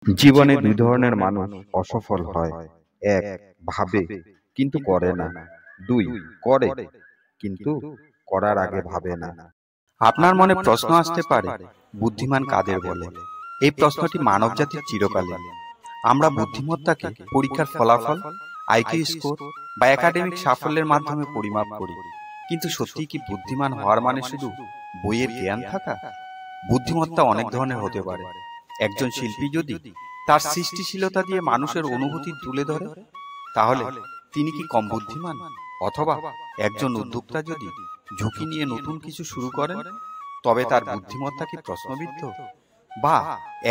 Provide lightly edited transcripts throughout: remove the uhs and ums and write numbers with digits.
জীবনে দুই ধরনের মানুষ অসফল হয়। এক, ভাবে কিন্তু করে না। দুই, করে কিন্তু করার আগে ভাবে না। আপনার মনে প্রশ্ন আসতে পারে, বুদ্ধিমান কাদের বলে? এই প্রশ্নটি মানবজাতির চিরকালীন। আমরা বুদ্ধিমত্তাকে পরীক্ষার ফলাফল, আইকিউ স্কোর বা একাডেমিক সাফল্যের মাধ্যমে পরিমাপ করি। কিন্তু সত্যি কি বুদ্ধিমান হওয়ার মানে শুধু বইয়ের জ্ঞান থাকা? বুদ্ধিমত্তা অনেক ধরনের হতে পারে। একজন শিল্পী যদি তার সৃষ্টিশীলতা দিয়ে মানুষের অনুভূতি তুলে ধরে, তাহলে তিনি কি কম বুদ্ধিমান? অথবা একজন উদ্যোক্তা যদি ঝুঁকি নিয়ে নতুন কিছু শুরু করেন, তবে তার বুদ্ধিমত্তা কি প্রশ্নবিদ্ধ? বা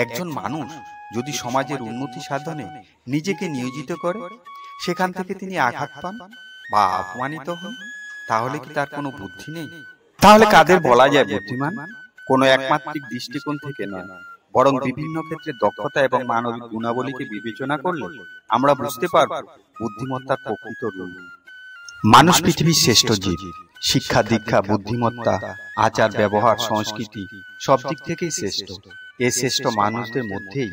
একজন মানুষ যদি সমাজের উন্নতি সাধনে নিজেকে নিয়োজিত করে, সেখান থেকে তিনি আঘাত পান বা অপমানিত হন, তাহলে কি তার কোনো বুদ্ধি নেই? তাহলে কাদের বলা যায় বুদ্ধিমান? কোনো একমাত্রিক দৃষ্টিকোণ থেকে নয়, বরং বিভিন্ন ক্ষেত্রে দক্ষতা এবং মানবিক গুণাবলীকে বিবেচনা করলে আমরা বুঝতে পারব বুদ্ধিমত্তার প্রকৃত রূপ। মানুষ পৃথিবীর শ্রেষ্ঠ জীব। শিক্ষা, দীক্ষা, বুদ্ধিমত্তা, আচার, ব্যবহার, সংস্কৃতি সব দিক থেকেই শ্রেষ্ঠ। এই শ্রেষ্ঠ মানুষদের মধ্যেই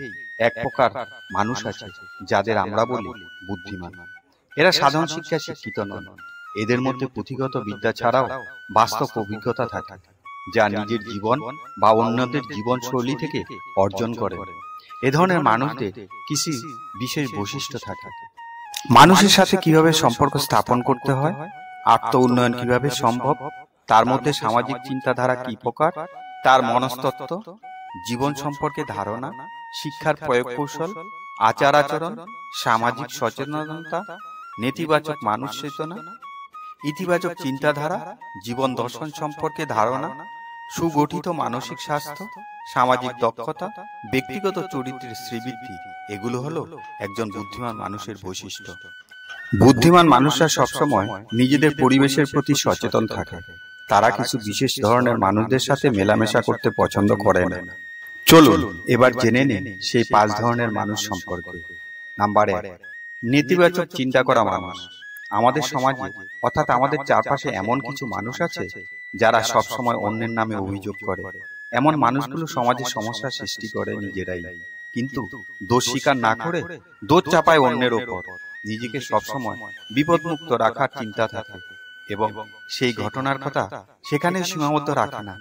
এক প্রকার মানুষ আছে যাদের আমরা বলি বুদ্ধিমান। এরা সাধারণ শিক্ষায় শিক্ষিত নন। এদের মধ্যে পুঁথিগত বিদ্যা ছাড়াও বাস্তব অভিজ্ঞতা থাকে, যা নিজের জীবন বা অন্যদের জীবনশৈলী থেকে অর্জন করে। এ ধরনের মানুষদের কিছু বিশেষ বৈশিষ্ট্য থাকে। মানুষের সাথে কিভাবে সম্পর্ক স্থাপন করতে হয়, আত্ম উন্নয়ন কিভাবে সম্ভব, তার মধ্যে সামাজিক চিন্তাধারা কি প্রকার, তার মনস্তত্ত্ব, জীবন সম্পর্কে ধারণা, শিক্ষার প্রয়োগ কৌশল, আচার আচরণ, সামাজিক সচেতনতা, নেতিবাচক মানুষ চেতনা, ইতিবাচক চিন্তাধারা, জীবন দর্শন সম্পর্কে ধারণা, সুগঠিত মানসিক স্বাস্থ্য, সামাজিক দক্ষতা, ব্যক্তিগত চরিত্রের শ্রীবৃদ্ধি, এগুলো হলো একজন বুদ্ধিমান মানুষের বৈশিষ্ট্য। বুদ্ধিমান মানুষরা সবসময় নিজেদের পরিবেশের প্রতি সচেতন থাকে। তারা কিছু বিশেষ ধরনের মানুষদের সাথে মেলামেশা করতে পছন্দ করে না। চলুন এবার জেনে নিন সেই 5 ধরনের মানুষ সম্পর্কে। নাম্বার 1, নেতিবাচক চিন্তা করা মানুষ। আমাদের সমাজে অর্থাৎ আমাদের চারপাশে এমন কিছু মানুষ আছে যারা সব সময় অন্যের নামে অভিযোগ করে। এমন মানুষগুলো সমাজে সমস্যার সৃষ্টি করে নিজেরাই, কিন্তু দোষ স্বীকার না করে দোষ চাপায় অন্যের ওপর। নিজেকে সবসময় বিপদমুক্ত রাখার চিন্তা থাকে এবং সেই ঘটনার কথা সেখানে সীমাবদ্ধ রাখে না,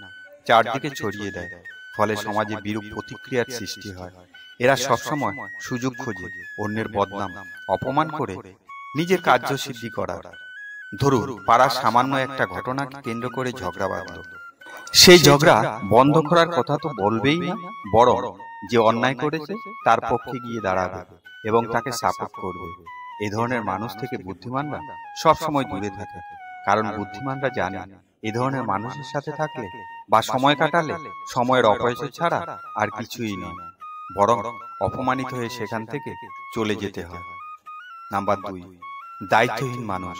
চারদিকে ছড়িয়ে দেয়। ফলে সমাজে বিরূপ প্রতিক্রিয়ার সৃষ্টি হয়। এরা সবসময় সুযোগ খোঁজে অন্যের বদনাম, অপমান করে নিজের কার্যসিদ্ধি করার। ধরুন, পাড়ার সামান্য একটা ঘটনাকে কেন্দ্র করে ঝগড়া বাঁধল। সেই ঝগড়া বন্ধ করার কথা তো বলবেই না, বরং যে অন্যায় করেছে তার পক্ষে গিয়ে দাঁড়াবে এবং তাকে সাপোর্ট করবে। এই ধরনের মানুষ থেকে বুদ্ধিমানরা সবসময় দূরে থাকে, কারণ বুদ্ধিমানরা জানে এ ধরনের মানুষের সাথে থাকলে বা সময় কাটালে সময়ের অপচয় ছাড়া আর কিছুই নয়, বরং অপমানিত হয়ে সেখান থেকে চলে যেতে হয়। নাম্বার 2, দায়িত্বহীন মানুষ।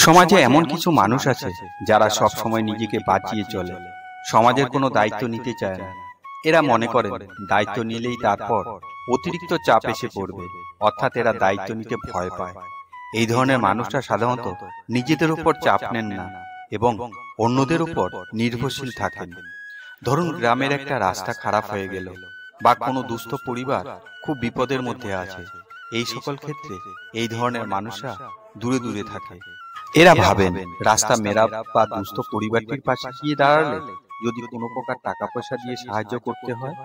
সমাজে এমন কিছু মানুষ আছে যারা সব সময় নিজেকে বাঁচিয়ে চলে, সমাজের কোনো দায়িত্ব নিতে চায় না। এরা মনে করেন দায়িত্ব নিলেই তারপর অতিরিক্ত চাপ এসে পড়বে, অর্থাৎ এরা দায়িত্ব নিতে ভয় পায়। এই ধরনের মানুষরা সাধারণত নিজেদের উপর চাপ নেন না এবং অন্যদের উপর নির্ভরশীল থাকেন। ধরুন, গ্রামের একটা রাস্তা খারাপ হয়ে গেল বা কোনো দুস্থ পরিবার খুব বিপদের মধ্যে আছে। এই সকল ক্ষেত্রে এই ধরনের মানুষরা দূরে দূরে থাকে। এরা ভাবেন রাস্তা মেরামত বা দুস্থ পরিবারটির পাশে গিয়ে দাঁড়ালে যদি কোনো প্রকার টাকা পয়সা দিয়ে সাহায্য করতে হয়,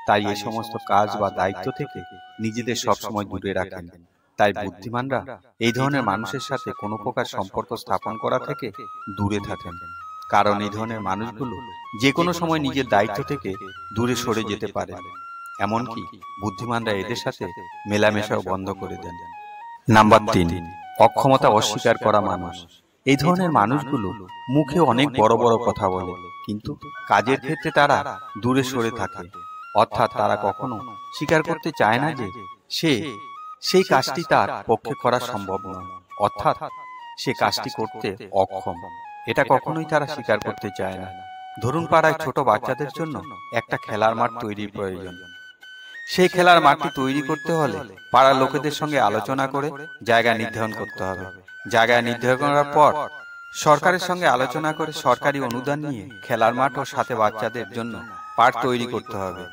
তাই এই সমস্ত কাজ বা দায়িত্ব থেকে নিজেদের সবসময় দূরে রাখেন। তাই বুদ্ধিমানরা এই ধরনের মানুষের সাথে কোনো প্রকার সম্পর্ক স্থাপন করা থেকে দূরে থাকেন, কারণ এই ধরনের মানুষগুলো যে কোনো সময় নিজের দায়িত্ব থেকে দূরে সরে যেতে পারে। এমনকি বুদ্ধিমানরা এদের সাথে মেলামেশাও বন্ধ করে দেন। নাম্বার 3, অক্ষমতা অস্বীকার করা মানুষ। এই ধরনের মানুষগুলো মুখে অনেক বড় বড় কথা বলে, কিন্তু কাজের ক্ষেত্রে তারা দূরে সরে থাকে। অর্থাৎ তারা কখনো স্বীকার করতে চায় না যে সেই কাজটি তার পক্ষে করা সম্ভব নয়, অর্থাৎ সে কাজটি করতে অক্ষম। এটা কখনোই তারা স্বীকার করতে চায় না। ধরুন, পাড়ায় ছোট বাচ্চাদের জন্য একটা খেলার মাঠ তৈরির প্রয়োজন। সেই খেলার মাঠটি তৈরি করতে হলে পাড়ার লোকেদের সঙ্গে আলোচনা করে জায়গা নির্ধারণ করতে হবে। জায়গা নির্ধারণ করার পর সরকারের সঙ্গে আলোচনা করে সরকারি অনুদান নিয়ে খেলার মাঠ ও সাথে বাচ্চাদের জন্য পার্ক তৈরি করতে হবে।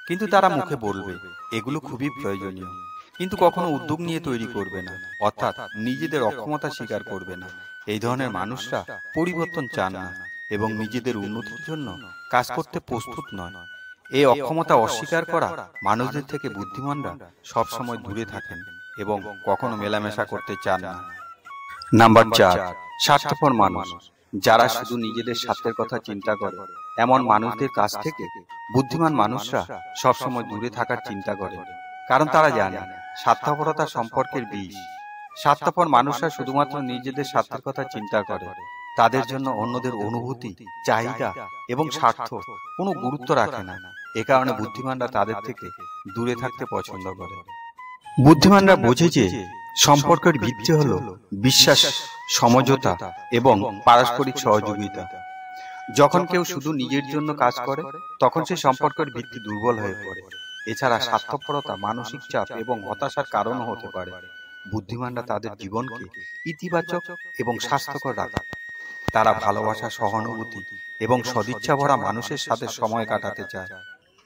কিন্তু তারা মুখে বলবে এগুলো খুবই প্রয়োজনীয়, কিন্তু কখনো উদ্যোগ নিয়ে তৈরি করবে না, অর্থাৎ নিজেদের অক্ষমতা স্বীকার করবে না। এই ধরনের মানুষরা পরিবর্তন চান না এবং নিজেদের উন্নতির জন্য কাজ করতে প্রস্তুত নয়। এই অক্ষমতা অস্বীকার করা মানুষদের থেকে বুদ্ধিমানরা সবসময় দূরে থাকেন এবং কখনো মেলামেশা করতে চান না। নাম্বার 4, স্বার্থপর মানুষ। যারা শুধু নিজেদের স্বার্থের কথা চিন্তা করে এমন মানুষদের কাছ থেকে বুদ্ধিমান মানুষরা সবসময় দূরে থাকার চিন্তা করে, কারণ তারা জানে স্বার্থপরতা সম্পর্কের বিষ। স্বার্থপর মানুষরা শুধুমাত্র নিজেদের স্বার্থের কথা চিন্তা করে, তাদের জন্য অন্যদের অনুভূতি, চাহিদা এবং স্বার্থ কোনো গুরুত্ব রাখে না। এ কারণে বুদ্ধিমানরা তাদের থেকে দূরে থাকতে পছন্দ করে। বুদ্ধিমানরা বোঝে যে সম্পর্কের ভিত্তি হলো বিশ্বাস, সমঝোতা এবং পারস্পরিক সহযোগিতা। যখন কেউ শুধু নিজের জন্য কাজ করে তখন সেই সম্পর্কের ভিত্তি দুর্বল হয়ে পড়ে। এছাড়া স্বার্থপরতা মানসিক চাপ এবং হতাশার কারণও হতে পারে। বুদ্ধিমানরা তাদের জীবনকে ইতিবাচক এবং স্বাস্থ্যকর রাখে। তারা ভালোবাসা, সহানুভূতি এবং সদিচ্ছা ভরা মানুষের সাথে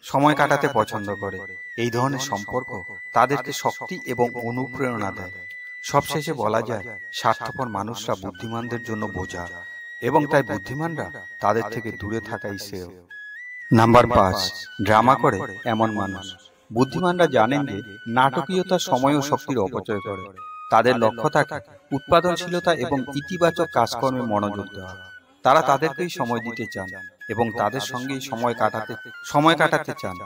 সময় কাটাতে পছন্দ করে। এই ধরনের সম্পর্ক তাদেরকে শক্তি এবং অনুপ্রেরণা দেয়। সবশেষে বলা যায়, স্বার্থপর মানুষরা বুদ্ধিমানদের জন্য বোঝা, এবং তাই বুদ্ধিমানরা তাদের থেকে দূরে থাকাই শ্রেয়। নাম্বার 5, ড্রামা করে এমন মানুষ। বুদ্ধিমানরা জানেন যে নাটকীয়তা সময় ও শক্তির অপচয় করে। তাদের লক্ষ্য থাকে উৎপাদনশীলতা এবং ইতিবাচক কাজকর্মে মনোযোগ দেওয়া। তারা তাদেরকেই সময় দিতে চান এবং তাদের সঙ্গেই সময় কাটাতে চান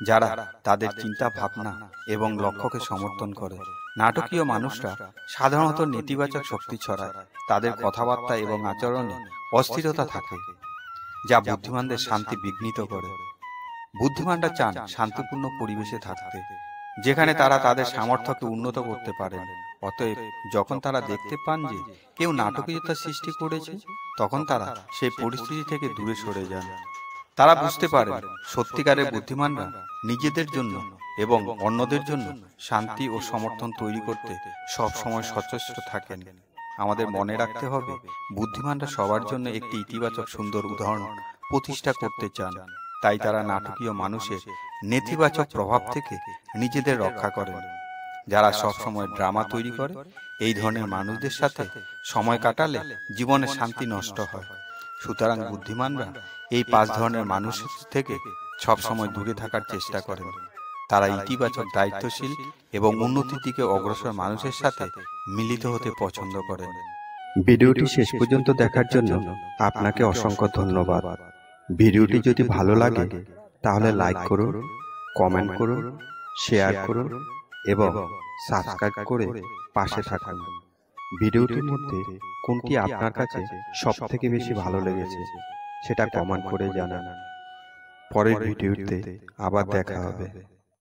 যারা তাদের চিন্তা ভাবনা এবং লক্ষ্যকে সমর্থন করে। নাটকীয় মানুষরা সাধারণত নেতিবাচক শক্তি ছড়ায়। তাদের কথাবার্তা এবং আচরণে অস্থিরতা থাকে, যা বুদ্ধিমানদের শান্তি বিঘ্নিত করে। বুদ্ধিমানরা চান শান্তিপূর্ণ পরিবেশে থাকতে, যেখানে তারা তাদের সামর্থ্যকে উন্নত করতে পারেন। অতএব যখন তারা দেখতে পান যে কেউ নাটকীয়তা সৃষ্টি করেছে, তখন তারা সেই পরিস্থিতি থেকে দূরে সরে যান। তারা বুঝতে পারেন সত্যিকারের বুদ্ধিমানরা নিজেদের জন্য এবং অন্যদের জন্য শান্তি ও সমর্থন তৈরি করতে সব সময় সচেষ্ট থাকেন। আমাদের মনে রাখতে হবে, বুদ্ধিমানরা সবার জন্য একটি ইতিবাচক সুন্দর উদাহরণ প্রতিষ্ঠা করতে চান। তাই তারা নাটকীয় মানুষের নেতিবাচক প্রভাব থেকে নিজেদের রক্ষা করেন, যারা সব সময় ড্রামা তৈরি করে। এই ধরনের মানুষদের সাথে সময় কাটালে জীবনে শান্তি নষ্ট হয়। সুতরাং বুদ্ধিমানরা এই 5 ধরনের মানুষ থেকে সব সময় দূরে থাকার চেষ্টা করেন। তারা ইতিবাচক, দায়িত্বশীল এবং উন্নতির দিকে অগ্রসর মানুষের সাথে মিলিত হতে পছন্দ করেন। ভিডিওটি শেষ পর্যন্ত দেখার জন্য আপনাকে অসংখ্য ধন্যবাদ। ভিডিওটি যদি ভালো লাগে তাহলে লাইক করুন, কমেন্ট করুন, শেয়ার করুন এবং সাবস্ক্রাইব করে পাশে থাকুন। ভিডিওটির মধ্যে কোনটি আপনার কাছে সবথেকে বেশি ভালো লেগেছে সেটা কমেন্ট করে জানান। পরের ভিডিওতে আবার দেখা হবে।